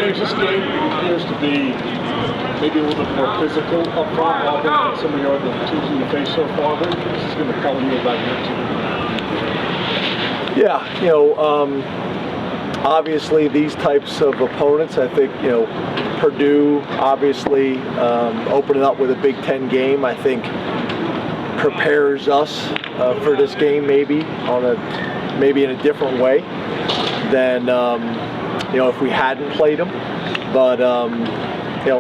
James, this game appears to be maybe a little bit more physical up front, Auburn, than some of the other teams in the face so far. What is this going to tell you about your team? Yeah, obviously these types of opponents, I think, Purdue obviously opening up with a Big Ten game, I think prepares us for this game maybe in a different way than if we hadn't played them. But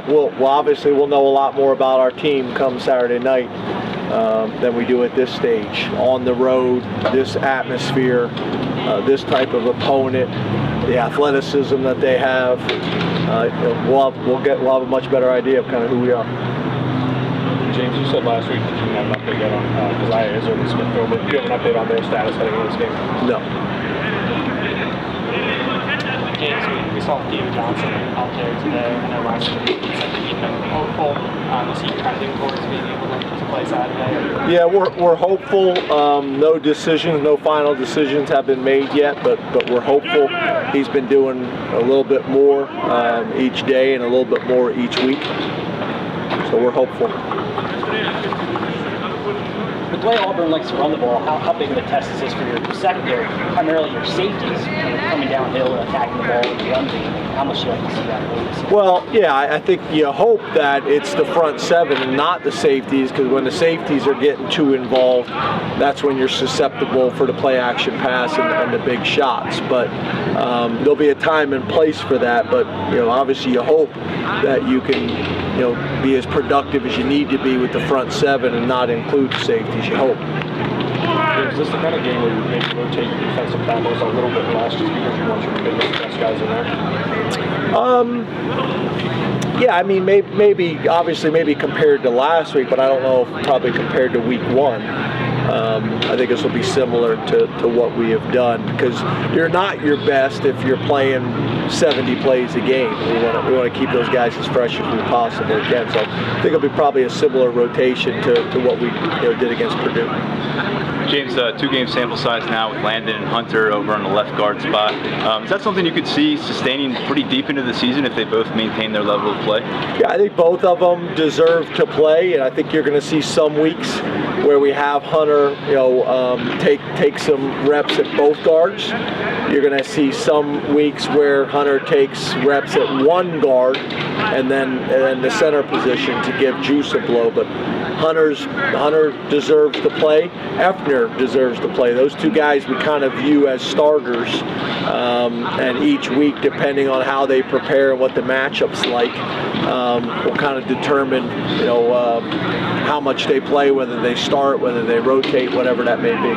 we'll know a lot more about our team come Saturday night than we do at this stage. On the road, this atmosphere, this type of opponent, the athleticism that they have, we'll have a much better idea of kind of who we are. James, you said last week that you didn't have an update yet on Izzard and Vilbert. Do you have an update on their status heading into this game? No. James, we saw Theo Johnson out there today. I know last week he said that he'd been hopeful. Is he trending towards being able to play Saturday? Yeah, we're hopeful. No final decisions have been made yet, but we're hopeful. He's been doing a little bit more each day and a little bit more each week. So we're hopeful. The way Auburn likes to run the ball, how big of a test is this for your secondary, primarily your safeties, coming downhill and attacking the ball with the run game? How much do you like to see that? Well, yeah, I think you hope that it's the front seven and not the safeties, because when the safeties are getting too involved, that's when you're susceptible for the play-action pass and the big shots. But there'll be a time and place for that. But obviously, you hope that you can be as productive as you need to be with the front seven and not include the safeties, you hope. Is this the kind of game where you maybe rotate your defensive tackles a little bit less just because you want your best guys in there? Yeah, I mean, maybe compared to last week, but I don't know if probably compared to week one. I think this will be similar to what we have done, because you're not your best if you're playing 70 plays a game. We want to keep those guys as fresh as we possibly can. So I think it'll be probably a similar rotation to what we did against Purdue. James, 2-game sample size now with Landon and Hunter over on the left guard spot. Is that something you could see sustaining pretty deep into the season if they both maintain their level of play? Yeah, I think both of them deserve to play, and I think you're going to see some weeks where we have Hunter, take some reps at both guards. You're going to see some weeks where Hunter takes reps at one guard and then the center position to give Juice a blow. But Hunter deserves to play. Effner deserves to play. Those two guys we kind of view as starters, and each week, depending on how they prepare and what the matchup's like, will kind of determine, how much they play, whether they start, whether they rotate, whatever that may be.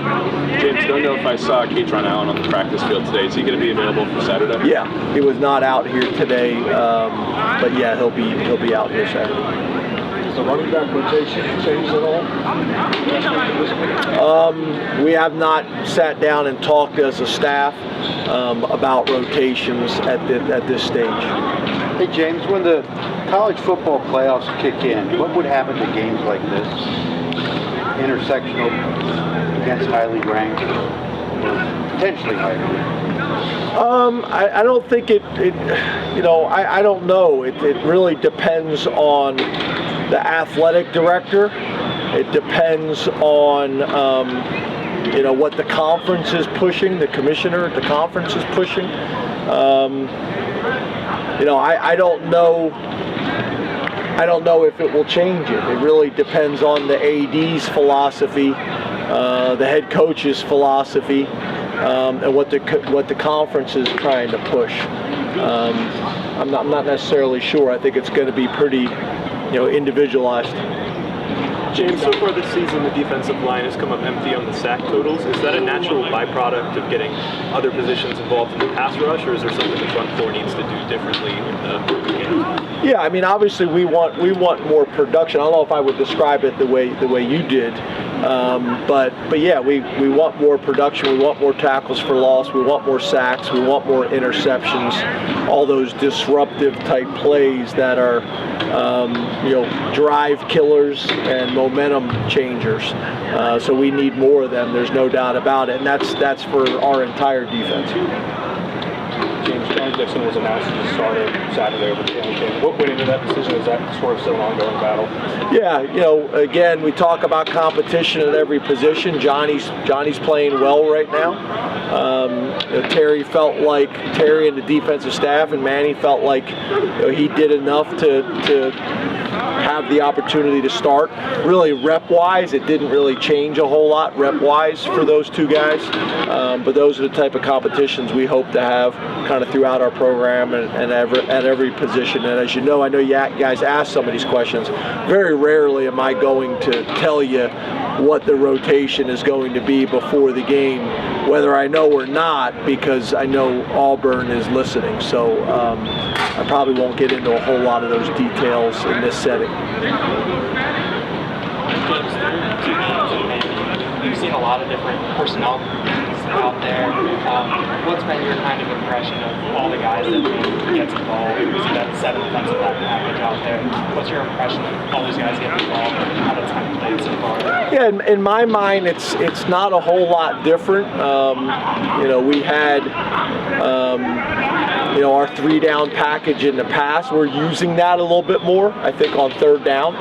James, don't know if I saw Kaytron Allen on the practice field today. Is he going to be available for Saturday? Yeah, he was not out here today, but yeah, he'll be out here Saturday. Does the running back rotation change at all? We have not sat down and talked as a staff about rotations at this stage. Hey James, when the college football playoffs kick in, what would happen to games like this? Intersectional against highly ranked, or potentially highly ranked? I don't think I don't know. It really depends on the athletic director. It depends on what the conference is pushing, the commissioner at the conference is pushing. I don't know. I don't know if it will change it. It really depends on the AD's philosophy, the head coach's philosophy, and what the conference is trying to push. I'm not necessarily sure. I think it's going to be pretty, individualized. James, so far this season, the defensive line has come up empty on the sack totals. Is that a natural byproduct of getting other positions involved in the pass rush, or is there something the front four needs to do differently in the game? Yeah, I mean, obviously we want more production. I don't know if I would describe it the way you did, but yeah, we want more production. We want more tackles for loss. We want more sacks. We want more interceptions. All those disruptive type plays that are drive killers and momentum changers. So we need more of them. There's no doubt about it, and that's for our entire defense. James, Dixon was announced as a starter Saturday over Kalen King. What went into that decision? Is that sort of still an ongoing battle? Yeah, again, we talk about competition at every position. Johnny's playing well right now. Terry and the defensive staff and Manny felt like he did enough to have the opportunity to start. Really, rep-wise, it didn't really change a whole lot rep-wise for those two guys. But those are the type of competitions we hope to have kind of throughout our program and at every position. And as you know, I know you guys ask some of these questions. Very rarely am I going to tell you what the rotation is going to be before the game, whether I know or not, because I know Auburn is listening. So I probably won't get into a whole lot of those details in this setting. You've seen a lot of different personnel out there. What's been your kind of impression of all the guys that gets involved? You see that 7 defensive back package out there. What's your impression of all those guys getting involved and how that's kind of played so far? Yeah, in my mind, it's not a whole lot different. We had our 3-down package in the past. We're using that a little bit more, I think, on 3rd down.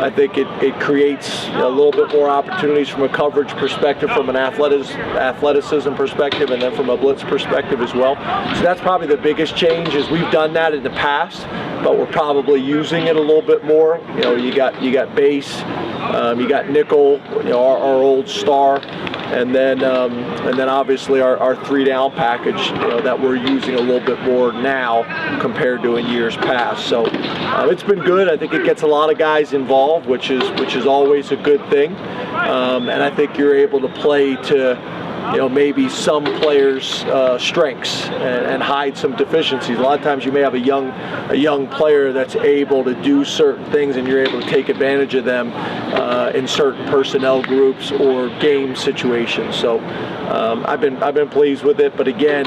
I think it creates a little bit more opportunities from a coverage perspective, from an athleticism perspective, and then from a blitz perspective as well. So that's probably the biggest change. Is we've done that in the past, but we're probably using it a little bit more. You got base, you got nickel, our old star, and then obviously our 3-down package that we're using a little bit more now compared to in years past. So it's been good. I think it gets a lot of guys involved, which is always a good thing. And I think you're able to play to maybe some players' strengths and hide some deficiencies. A lot of times you may have a young player that's able to do certain things, and you're able to take advantage of them in certain personnel groups or game situations. So I've been pleased with it. But again,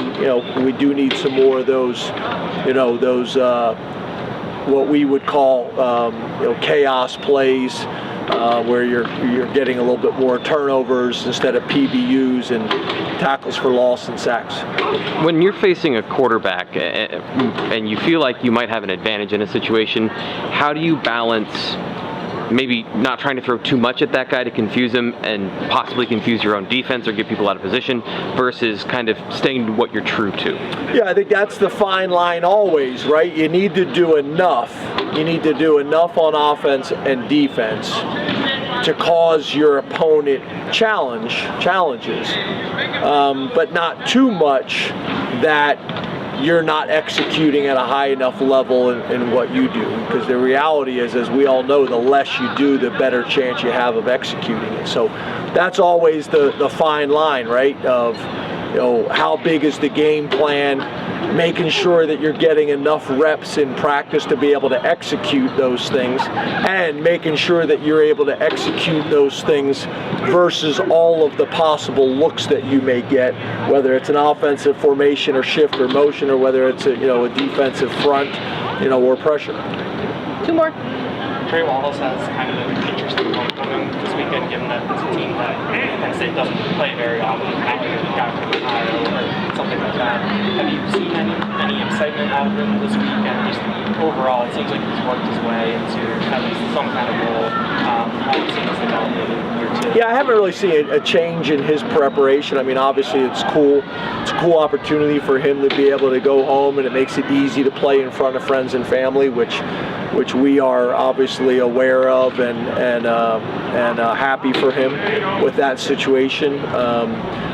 we do need some more of those, what we would call chaos plays. Where you're getting a little bit more turnovers instead of PBUs and tackles for loss and sacks. When you're facing a quarterback and you feel like you might have an advantage in a situation, how do you balance maybe not trying to throw too much at that guy to confuse him and possibly confuse your own defense or get people out of position versus kind of staying to what you're true to? Yeah, I think that's the fine line always, right? You need to do enough. You need to do enough on offense and defense to cause your opponent challenges, but not too much that you're not executing at a high enough level in what you do. Because the reality is, as we all know, the less you do, the better chance you have of executing it. So that's always the fine line, right? Of how big is the game plan, making sure that you're getting enough reps in practice to be able to execute those things, and making sure that you're able to execute those things versus all of the possible looks that you may get, whether it's an offensive formation or shift or motion, or whether it's a defensive front, or pressure. 2 more. Trey Wallace has kind of an interesting homecoming this weekend, given that it's a team that Penn State doesn't play very often. Not like a guy from Ohio or something like that. Have you seen any excitement out of him this weekend? Just overall, it seems like he's worked his way into at least some kind of role. How have you seen his development in year 2? Yeah, I haven't really seen a change in his preparation. I mean, obviously it's cool. It's a cool opportunity for him to be able to go home, and it makes it easy to play in front of friends and family, which we are obviously aware of and happy for him with that situation.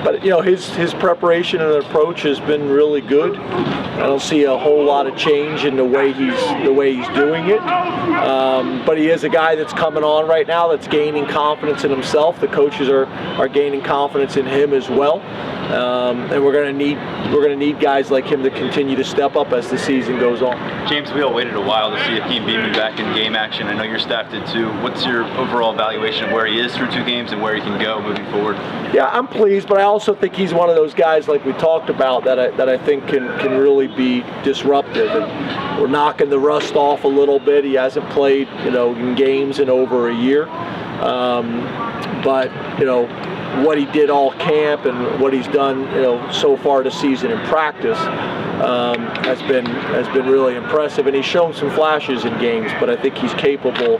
But his preparation and approach has been really good. I don't see a whole lot of change in the way he's doing it. But he is a guy that's coming on right now, that's gaining confidence in himself. The coaches are gaining confidence in him as well. And we're going to need guys like him to continue to step up as the season goes on. James, we all waited a while to see Hakeem Beamon back in game action. I know your staff did too. What's your overall evaluation of where he is through 2 games and where he can go moving forward? Yeah, I'm pleased, but I also think he's one of those guys, like we talked about, that I think can really be disruptive. And we're knocking the rust off a little bit. He hasn't played in games in over a year, but what he did all camp and what he's done so far this season in practice, has been really impressive, and he's shown some flashes in games, but I think he's capable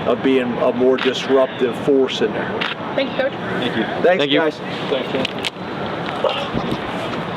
of being a more disruptive force in there. Thank you, Coach. Thank you. Thanks, Thank you. guys. Thanks, Jim.